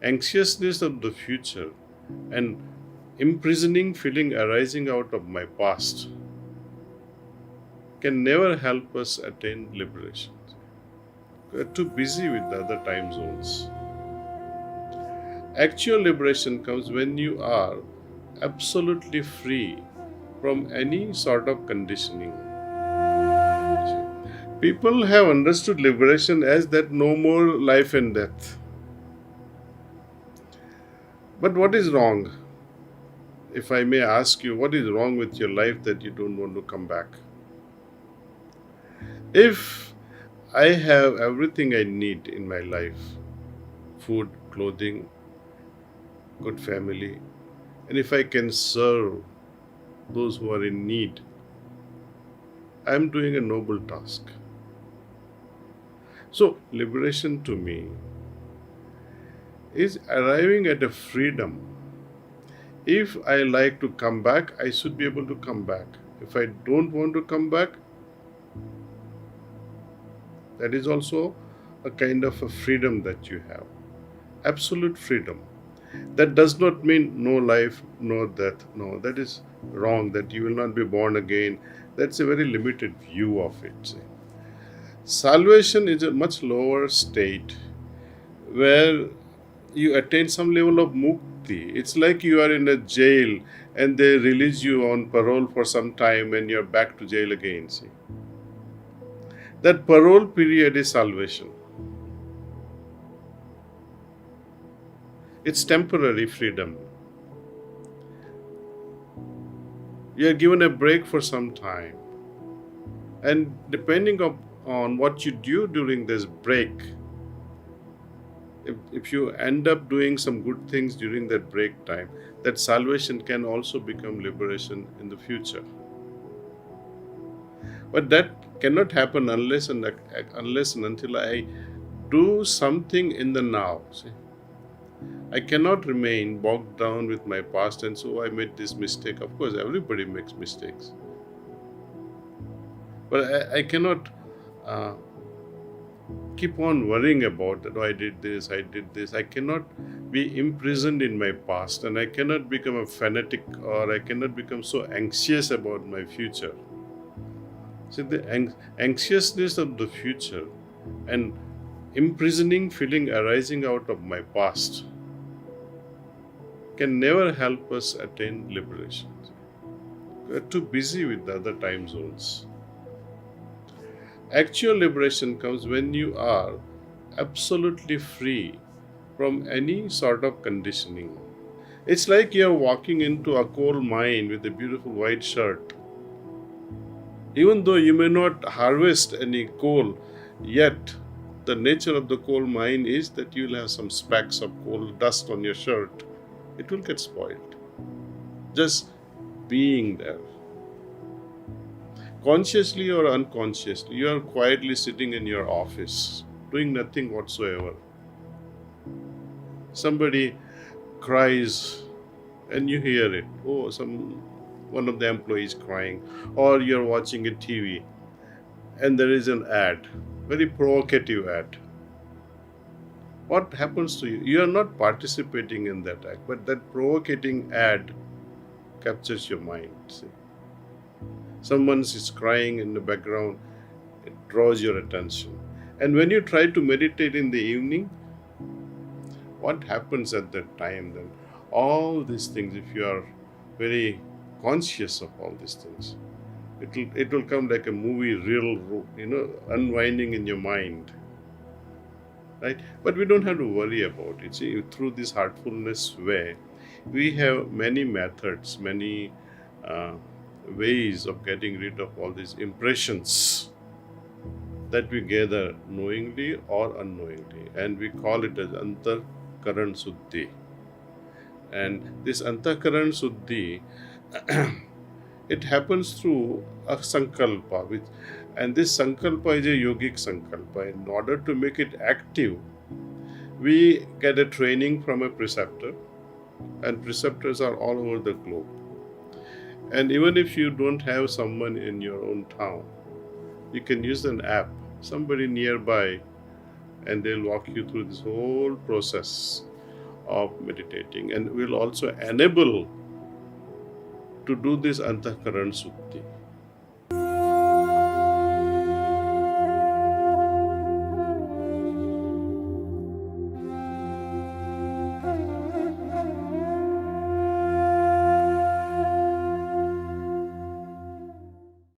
anxiousness of the future, and imprisoning feeling arising out of my past can never help us attain liberation. We are too busy with the other time zones. Actual liberation comes when you are absolutely free from any sort of conditioning. People have understood liberation as that no more life and death. But what is wrong? If I may ask you, what is wrong with your life that you don't want to come back? If I have everything I need in my life, food, clothing, good family, and if I can serve those who are in need, I am doing a noble task. So, liberation to me is arriving at a freedom. If I like to come back, I should be able to come back. If I don't want to come back, that is also a kind of a freedom that you have. Absolute freedom. That does not mean no life, no death. No, that is wrong, that you will not be born again. That's a very limited view of it. Salvation is a much lower state where you attain some level of mukti. It's like you are in a jail and they release you on parole for some time and you're back to jail again. See? That parole period is salvation. It's temporary freedom. You are given a break for some time. And depending on what you do during this break, if you end up doing some good things during that break time, that salvation can also become liberation in the future. But that cannot happen unless and until I do something in the now. See? I cannot remain bogged down with my past and so I made this mistake. Of course, everybody makes mistakes. But I cannot keep on worrying about that. Oh, I did this. I cannot be imprisoned in my past and I cannot become a fanatic or I cannot become so anxious about my future. See, the anxiousness of the future and imprisoning feeling arising out of my past can never help us attain liberation. We are too busy with the other time zones. Actual liberation comes when you are absolutely free from any sort of conditioning. It's like you're walking into a coal mine with a beautiful white shirt. Even though you may not harvest any coal, yet the nature of the coal mine is that you'll have some specks of coal dust on your shirt. It will get spoiled. Just being there. Consciously or unconsciously, you are quietly sitting in your office, doing nothing whatsoever. Somebody cries and you hear it. Oh, one of the employees crying. Or you're watching a TV and there is an ad, very provocative ad. What happens to you? You are not participating in that act, but that provocating ad captures your mind. See? Someone is crying in the background, it draws your attention. And when you try to meditate in the evening, what happens at that time then? All these things, if you are very conscious of all these things, it will come like a movie reel, unwinding in your mind. Right? But we don't have to worry about it. See, through this heartfulness way, we have many methods, many ways of getting rid of all these impressions that we gather knowingly or unknowingly, and we call it as antakaran suddhi. And this antakaran suddhi, it happens through a sankalpa, and this sankalpa is a yogic sankalpa. In order to make it active, we get a training from a preceptor, and preceptors are all over the globe. And even if you don't have someone in your own town, you can use an app, somebody nearby, and they'll walk you through this whole process of meditating, and will also enable to do this antakaran suddhi.